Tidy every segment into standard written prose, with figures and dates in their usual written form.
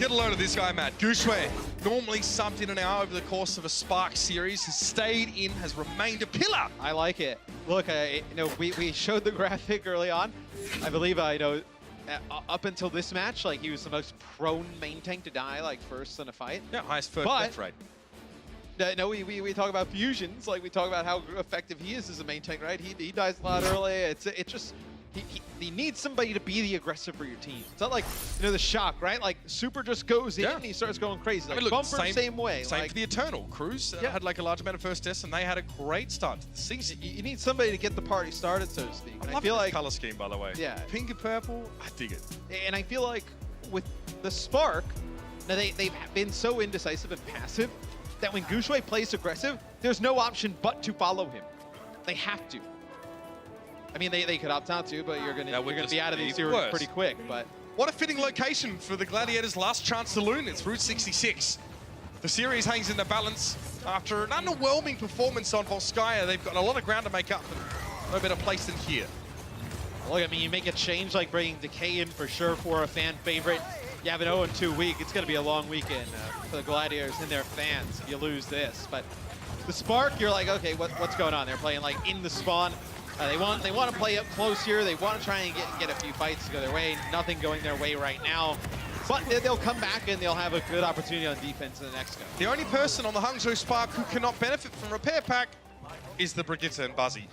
Get a load of this guy, Matt. Gushue, normally subbed in and out over the course of a Spark series, has stayed in, has remained a pillar. I like it. Look, we showed the graphic early on. I believe, up until this match, like, he was the most prone main tank to die, like, first in a fight. Yeah, highest first death rate. No, we talk about fusions, like, we talk about how effective he is as a main tank, right? He dies a lot early. It's just... He needs somebody to be the aggressor for your team. It's not like, the Shock, right? Like, Super just goes in and he starts going crazy. Like, I mean, look, Bumper, same way. Same for the Eternal. Cruz had like a large amount of first deaths, and they had a great start to the season. You need somebody to get the party started, so to speak. I feel like color scheme, by the way. Yeah. Pink and purple, I dig it. And I feel like with the Spark, now they've been so indecisive and passive that when Gushue plays aggressive, there's no option but to follow him. They have to. I mean, they could opt out to, but you're gonna be out of these series pretty quick. But what a fitting location for the Gladiators' last chance saloon. It's Route 66. The series hangs in the balance after an underwhelming performance on Volskaya. They've got a lot of ground to make up, and no better place than here. Look, I mean, you make a change like bringing Decay in for sure for a fan favorite. You have an 0-2 week. It's going to be a long weekend for the Gladiators and their fans if you lose this. But the Spark, you're like, okay, what's going on? They're playing like in the spawn. They want to play up close here. They want to try and get a few fights to go their way. Nothing going their way right now. But they'll come back and they'll have a good opportunity on defense in the next go. The only person on the Hangzhou Spark who cannot benefit from Repair Pack is the Brigitte and Buzzy.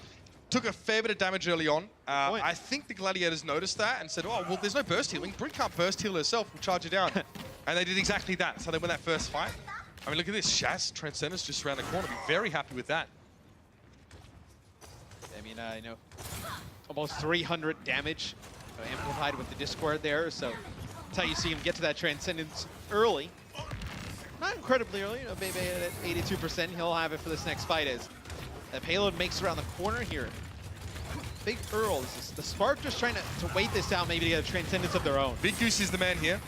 Took a fair bit of damage early on. I think the Gladiators noticed that and said, oh, well, there's no burst healing. Brig can't burst heal herself. We'll charge her down. And they did exactly that. So they win that first fight. I mean, look at this. Shaz, Transcendence just around the corner. Be very happy with that. I mean, almost 300 damage amplified with the Discord there. So that's how you see him get to that Transcendence early. Not incredibly early, maybe at 82%. He'll have it for this next fight as the payload makes around the corner here. Big Earl, is the Spark just trying to wait this out, maybe to get a Transcendence of their own. Big Goose is the man here.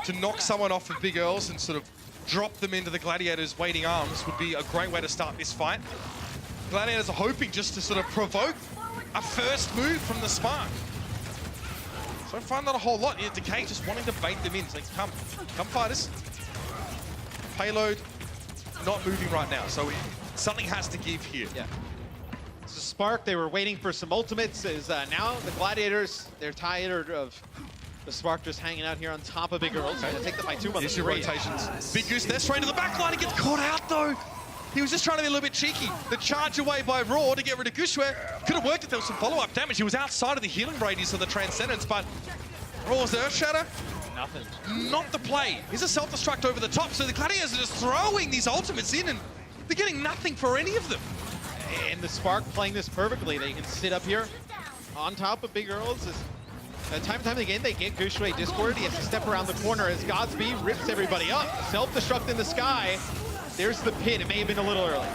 To knock someone off of Big Earls and sort of drop them into the Gladiators' waiting arms would be a great way to start this fight. Gladiators are hoping just to sort of provoke a first move from the Spark. So far, not a whole lot. Decay just wanting to bait them in. It's like, come fight us. Payload not moving right now, so something has to give here. Yeah. So Spark, they were waiting for some ultimates. Now the Gladiators, they're tired of the Spark just hanging out here on top of Big Earl. Trying to take the fight 2 months. Here's your rotations. Big Goose, they're straight to the back line and gets caught out though. He was just trying to be a little bit cheeky. The charge away by Raw to get rid of Gushue could have worked if there was some follow-up damage. He was outside of the healing radius of the Transcendence, but Raw's Earth Shatter, nothing. Not the play. Here's a self-destruct over the top, so the Gladiators are just throwing these ultimates in, and they're getting nothing for any of them. And the Spark playing this perfectly. They can sit up here on top of Big Earls. Time and time again, they get Gushue Discord. He has to step around the corner as Godspeed rips everybody up. Self-destruct in the sky. There's the pit. It may have been a little early.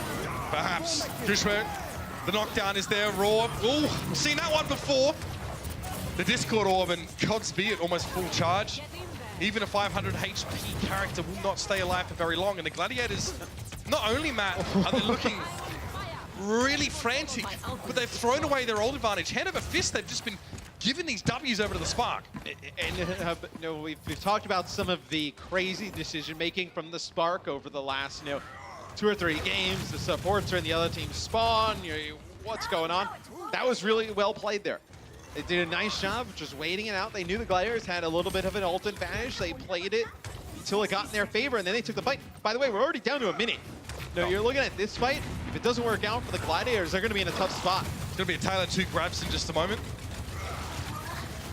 Perhaps. Gushue, the knockdown is there. Raw. Oh, we've seen that one before. The Discord Orb and Godspeed almost full charge. Even a 500 HP character will not stay alive for very long. And the Gladiators, not only, Matt, are they looking really frantic, but they've thrown away their old advantage. Hand over fist, they've just been giving these W's over to the Spark. And we've talked about some of the crazy decision-making from the Spark over the last 2 or 3 games. The supports are in the other team's spawn. What's going on? That was really well played there. They did a nice job of just waiting it out. They knew the Gladiators had a little bit of an ult advantage. They played it until it got in their favor, and then they took the fight. By the way, we're already down to a minute. No, you're looking at this fight. If it doesn't work out for the Gladiators, they're going to be in a tough spot. It's going to be a Tyler 2 grabs in just a moment.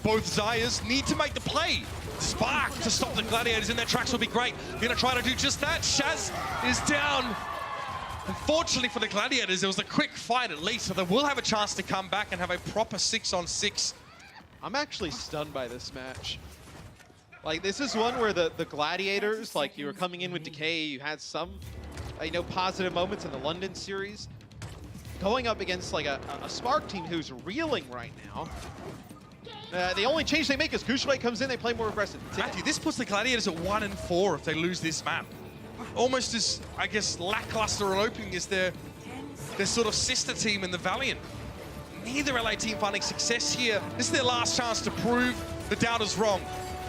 Both Zayas need to make the play. Spark to stop the Gladiators in their tracks will be great. They're going to try to do just that. Shaz is down. Unfortunately for the Gladiators, it was a quick fight at least, so they will have a chance to come back and have a proper 6-on-6. I'm actually stunned by this match. Like, this is one where the Gladiators, like, you were coming in with Decay, you had some, positive moments in the London series. Going up against, like, a Spark team who's reeling right now. The only change they make is Gushue comes in, they play more aggressive. Matthew, this puts the Gladiators at 1-4 if they lose this map. Almost as, I guess, lackluster an opening as their sort of sister team in the Valiant. Neither LA team finding success here. This is their last chance to prove the doubters wrong.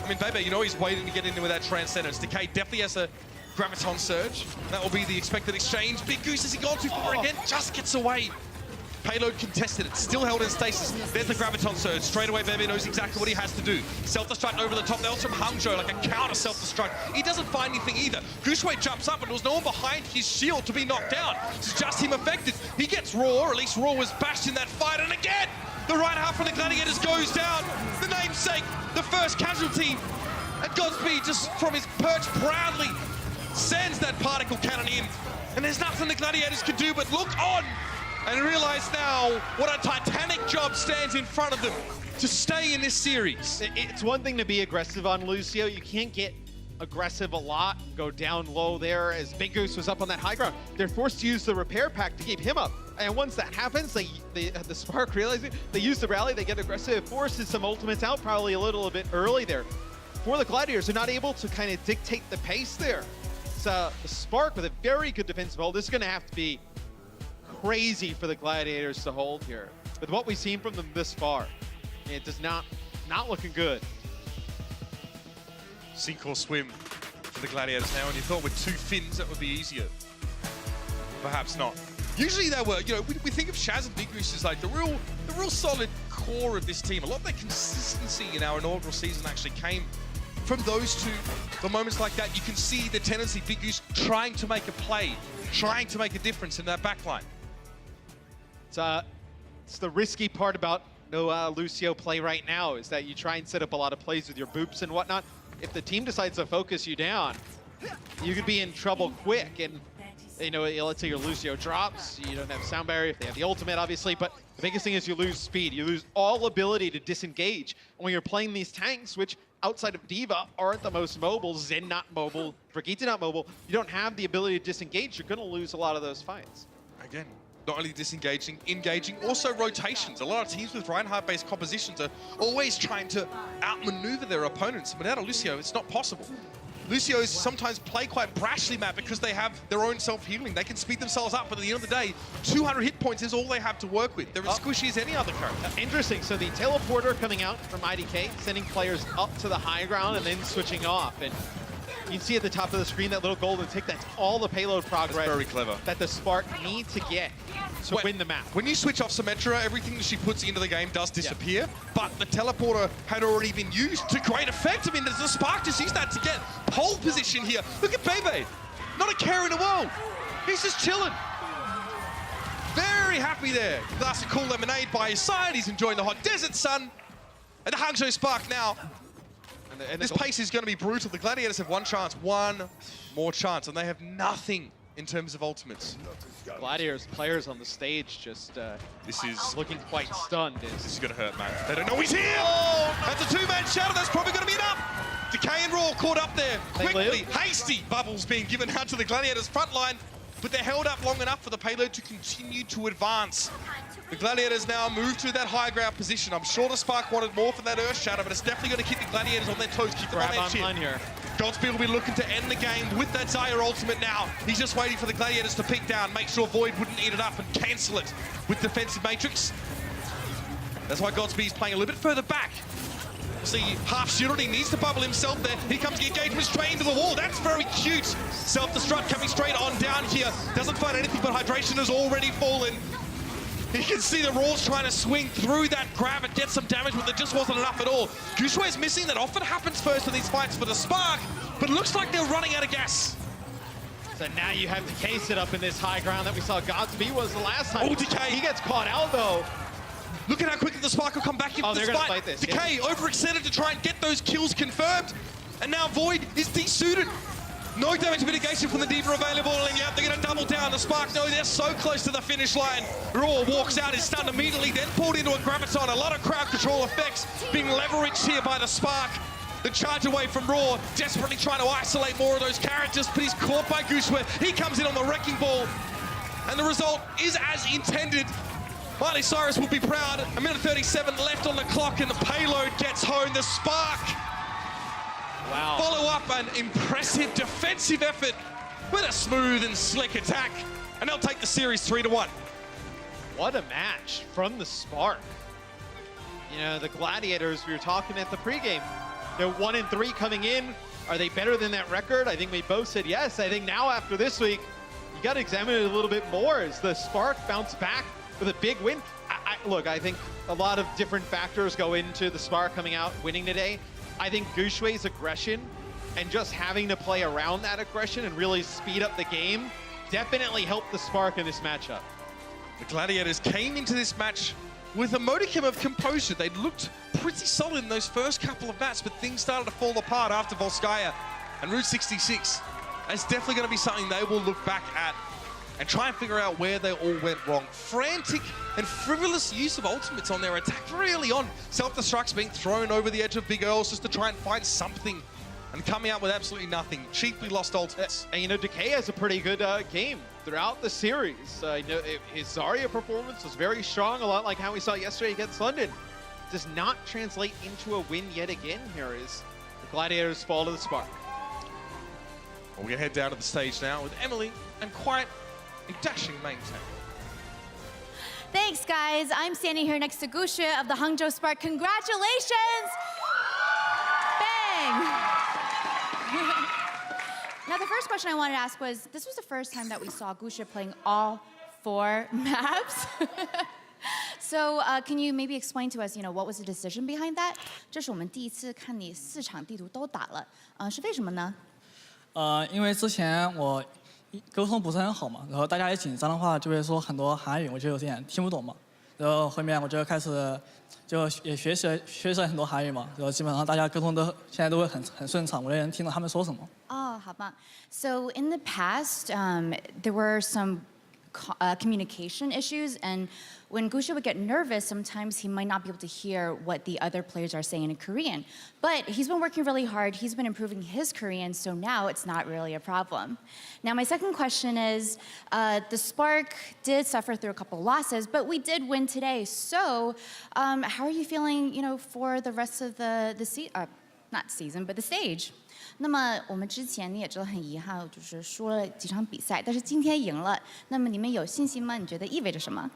I mean, Bebe, you know he's waiting to get in with that Transcendence. Decay definitely has a Graviton Surge. That will be the expected exchange. Big Goose, has he gone too far again? Just gets away. Payload contested, it's still held in stasis. There's the Graviton Surge. Straight away, Bebe knows exactly what he has to do. Self-destruct over the top. That was from Hangzhou, like a counter self-destruct. He doesn't find anything either. Gooshway jumps up, but there was no one behind his shield to be knocked down. It's just him affected. He gets Raw, or at least Raw was bashed in that fight. And again, the right half from the Gladiators goes down. The namesake, the first casualty. And Godspeed, just from his perch proudly, sends that particle cannon in. And there's nothing the Gladiators can do but look on and realize now what a titanic job stands in front of them to stay in this series. It's one thing to be aggressive on Lucio. You can't get aggressive a lot, go down low there as Big Goose was up on that high ground. They're forced to use the repair pack to keep him up. And once that happens, the Spark realizing they use the rally, they get aggressive. It forces some ultimates out probably a little bit early there. For the Gladiators, they're not able to kind of dictate the pace there. So the Spark with a very good defensive hold. This is going to have to be crazy for the Gladiators to hold here. With what we've seen from them this far, it does not looking good. Sink or swim for the Gladiators now, and you thought with two fins that would be easier. Perhaps not. Usually they were, you know, we think of Shaz and Big Goose as like the real solid core of this team. A lot of their consistency in our inaugural season actually came from those two. The moments like that, you can see the tendency, Big Goose trying to make a play, trying to make a difference in that backline. It's the risky part about no Lucio play right now, is that you try and set up a lot of plays with your boops and whatnot. If the team decides to focus you down, you could be in trouble quick. And you know, let's say your Lucio drops, you don't have sound barrier, if they have the ultimate, obviously, but the biggest thing is you lose speed. You lose all ability to disengage. And when you're playing these tanks, which outside of D.Va aren't the most mobile, Zen not mobile, Brigitte not mobile, you don't have the ability to disengage, you're gonna lose a lot of those fights. Again, not only disengaging, engaging, also rotations. A lot of teams with Reinhardt-based compositions are always trying to outmaneuver their opponents. And without a Lucio, it's not possible. Lucios sometimes play quite brashly, Matt, because they have their own self-healing. They can speed themselves up, but at the end of the day, 200 hit points is all they have to work with. They're as squishy as any other character. Interesting, so the teleporter coming out from IDK, sending players up to the high ground and then switching off. And you can see at the top of the screen that little golden tick, that's all the payload progress. That's very clever. That the Spark need to get to win the map. When you switch off Symmetra, everything that she puts into the game does disappear, but the teleporter had already been used to great effect. I mean, the Spark just used that to get pole position here. Look at Bebe, not a care in the world. He's just chilling. Very happy there. Glass of cool lemonade by his side. He's enjoying the hot desert sun. And the Hangzhou Spark now. And this pace is going to be brutal. The Gladiators have one chance, one more chance, and they have nothing in terms of ultimates. Gladiators players on the stage just this is looking quite stunned. This is going to hurt, man. They don't know he's here! Oh, that's a two-man shadow. That's probably going to be enough. Decay and Raw caught up there quickly. Hasty bubbles being given out to the Gladiators' front line, but they're held up long enough for the payload to continue to advance. The Gladiators now move to that high ground position. I'm sure the Spark wanted more from that Earth Shadow, but it's definitely going to keep the Gladiators on their toes, keep them on their chin. Here. Godspeed will be looking to end the game with that Zaya ultimate now. He's just waiting for the Gladiators to pick down, make sure Void wouldn't eat it up and cancel it with Defensive Matrix. That's why Godspeed's playing a little bit further back. See, half shielded, he needs to bubble himself there. Here comes the engagement straight into the wall. That's very cute. Self-destruct coming straight on down here. Doesn't find anything, but hydration has already fallen. You can see the Raw's trying to swing through that grab and get some damage, but there just wasn't enough at all. Gushue missing. That often happens first in these fights for the Spark, but it looks like they're running out of gas. So now you have Decay set up in this high ground that we saw Godspeed was the last time. Oh, Decay. He gets caught out, though. Look at how quickly the Spark will come back into this fight. Fight this, Decay overextended to try and get those kills confirmed, and now Void is desuited. No damage mitigation from the D.Va available, and yeah, they're going to double down. The Spark, no, they're so close to the finish line. Raw walks out, is stunned immediately, then pulled into a Graviton. A lot of crowd control effects being leveraged here by the Spark. The charge away from Raw, desperately trying to isolate more of those characters, but he's caught by Gushue. He comes in on the wrecking ball, and the result is as intended. Miley Cyrus will be proud. A minute 37 left on the clock, and the payload gets home. The Spark follow up an impressive defensive effort with a smooth and slick attack, and they'll take the series 3-1. What a match from the Spark. You know, the Gladiators, we were talking at the pregame, 1-3 coming in. Are they better than that record? I think we both said yes. I think now after this week, you got to examine it a little bit more as the Spark bounce back with a big win. Look, I think a lot of different factors go into the Spark coming out winning today. I think Gushui's aggression and just having to play around that aggression and really speed up the game definitely helped the Spark in this matchup. The Gladiators came into this match with a modicum of composure. They looked pretty solid in those first couple of mats, but things started to fall apart after Volskaya and Route 66. That's definitely going to be something they will look back at and try and figure out where they all went wrong. Frantic and frivolous use of ultimates on their attack early on. Self-destructs being thrown over the edge of Big Earls just to try and find something, and coming out with absolutely nothing. Cheaply lost ultimates. And Decay has a pretty good game throughout the series. His Zarya performance was very strong, a lot like how we saw yesterday against London. Does not translate into a win yet again here as the Gladiators fall to the Spark. Well, we're going to head down to the stage now with Emily and quite a dashing main tank. Thanks, guys. I'm standing here next to Gusha of the Hangzhou Spark. Congratulations! Bang! Now, the first question I wanted to ask was, this was the first time that we saw Gusha playing all 4 maps. So, can you maybe explain to us, what was the decision behind that? 这是我们第一次看你4场地图都打了，是为什么呢？因为之前我沟通不是很好嘛，然后大家也紧张的话，就会说很多韩语，我就有点听不懂嘛。然后后面我就开始就也学习了很多韩语嘛，然后基本上大家沟通都现在都会很顺畅，我也能听懂他们说什么。哦，好棒。So in the past, there were some communication issues, and when Gusha would get nervous, sometimes he might not be able to hear what the other players are saying in Korean. But he's been working really hard. He's been improving his Korean, so now it's not really a problem. Now, my second question is, the Spark did suffer through a couple losses, but we did win today. So, how are you feeling, for the rest of the not season, but the stage? 那么我们之前你也知道很遗憾，就是输了几场比赛，但是今天赢了。那么你们有信心吗？你觉得意味着什么？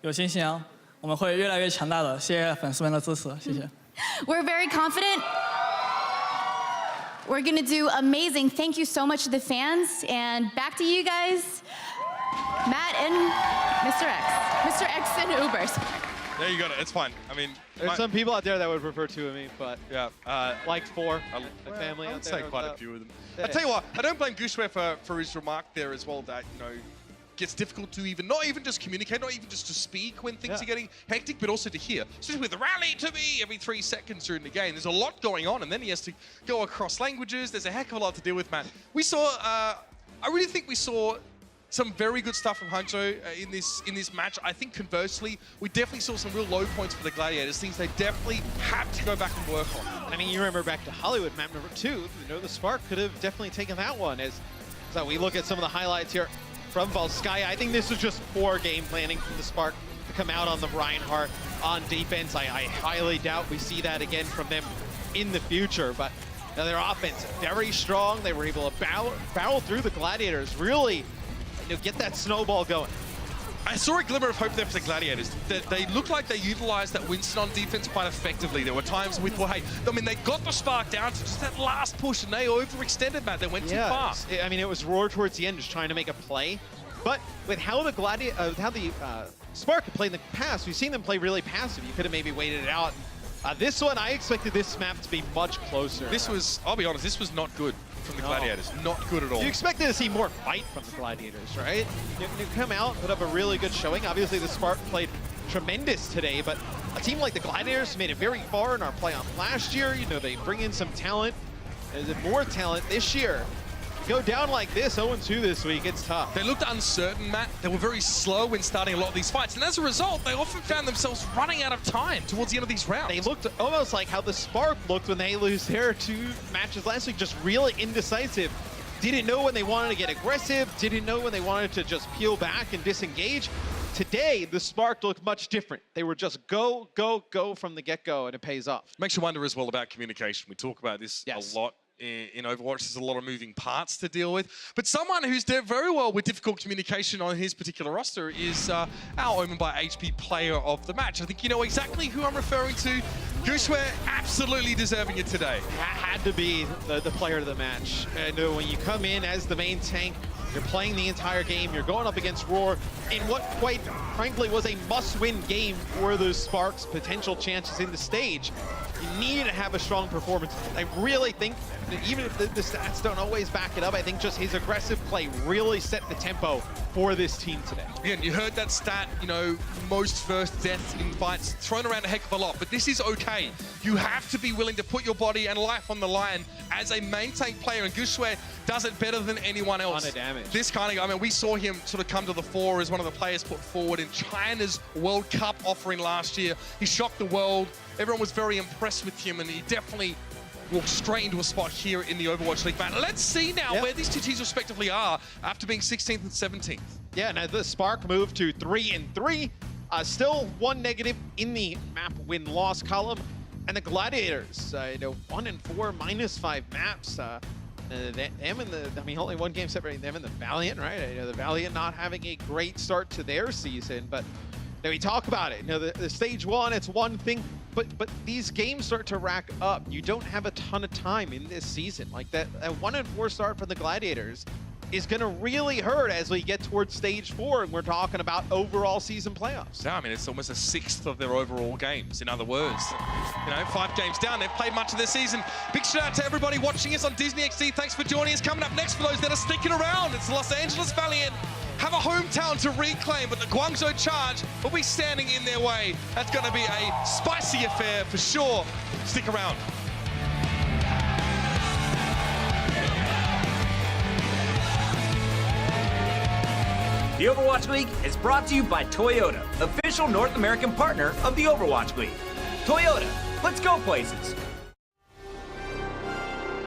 有信心啊，我们会越来越强大的。谢谢粉丝们的支持，谢谢。We're very confident. We're gonna do amazing. Thank you so much to the fans, and back to you guys, Matt and Mr. X and Ubers. There you got it. It's fine. I mean, There's some people out there that would refer to me, but yeah, like 4, a family I out would there. say quite a few of them. I tell you what, I don't blame Gushwe for his remark there as well. That gets difficult to not even just communicate, not even just to speak when things are getting hectic, but also to hear. Especially with the rally to me every 3 seconds during the game. There's a lot going on, and then he has to go across languages. There's a heck of a lot to deal with, man. We saw. I really think we saw some very good stuff from Hangzhou in this match. I think conversely, we definitely saw some real low points for the Gladiators, things they definitely had to go back and work on. I mean, you remember back to Hollywood map number 2, the Spark could have definitely taken that one. As we look at some of the highlights here from Volskaya, I think this was just poor game planning from the Spark to come out on the Reinhardt on defense. I highly doubt we see that again from them in the future, but now their offense very strong. They were able to barrel through the Gladiators, really get that snowball going. I saw a glimmer of hope there for the Gladiators. They looked like they utilized that Winston on defense quite effectively. There were times we thought, hey, I mean, they got the Spark down to just that last push, and they overextended, Matt. They went too far. I mean, it was Roar towards the end, just trying to make a play. But with how the Spark had played in the past, we've seen them play really passive. You could have maybe waited it out. This one, I expected this map to be much closer. This was, I'll be honest, this was not good from the Gladiators. Not good at all. You expected to see more fight from the Gladiators, right? You come out, put up a really good showing. Obviously, the Spark played tremendous today, but a team like the Gladiators made it very far in our playoff last year. They bring in some talent. There's more talent this year. Go down like this, 0-2 this week, it's tough. They looked uncertain, Matt. They were very slow when starting a lot of these fights, and as a result, they often found themselves running out of time towards the end of these rounds. They looked almost like how the Spark looked when they lose their 2 matches last week, just really indecisive. Didn't know when they wanted to get aggressive, didn't know when they wanted to just peel back and disengage. Today, the Spark looked much different. They were just go, go, go from the get-go, and it pays off. Makes you wonder as well about communication. We talk about this a lot in Overwatch. There's a lot of moving parts to deal with. But someone who's done very well with difficult communication on his particular roster is our Omen by HP player of the match. I think you know exactly who I'm referring to. Gushue, absolutely deserving it today. Had to be the player of the match. And when you come in as the main tank, you're playing the entire game, you're going up against Roar in what quite frankly was a must-win game for those Sparks' potential chances in the stage. You need to have a strong performance. I really think that even if the stats don't always back it up, I think just his aggressive play really set the tempo for this team today. Yeah, and you heard that stat, you know, most first deaths in fights thrown around a heck of a lot, but this is okay. You have to be willing to put your body and life on the line as a main tank player, and Gushue does it better than anyone else. Ton of damage. This kind of, I mean, we saw him sort of come to the fore as one of the players put forward in China's World Cup offering last year. He shocked the world. Everyone was very impressed with him, and he definitely walked straight into a spot here in the Overwatch League. Man, let's see now where these two teams respectively are after being 16th and 17th. Yeah, now the Spark moved to 3-3. Still one negative in the map win-loss column. And the Gladiators, you know, 1-4, -5 maps. Them and the, I mean, only one game separating them and the Valiant, right? You know, the Valiant not having a great start to their season, but you know, we talk about it. You know, the stage one, it's one thing, but these games start to rack up. You don't have a ton of time in this season. Like that 1-4 start for the Gladiators is going to really hurt as we get towards stage 4, and we're talking about overall season playoffs. Yeah, I mean, it's almost a sixth of their overall games, in other words. You know, 5 games down, they've played much of their season. Big shout out to everybody watching us on Disney XD. Thanks for joining us. Coming up next for those that are sticking around, it's the Los Angeles Valiant. Have a hometown to reclaim, but the Guangzhou Charge will be standing in their way. That's going to be a spicy affair for sure. Stick around. The Overwatch League is brought to you by Toyota, official North American partner of the Overwatch League. Toyota, let's go places.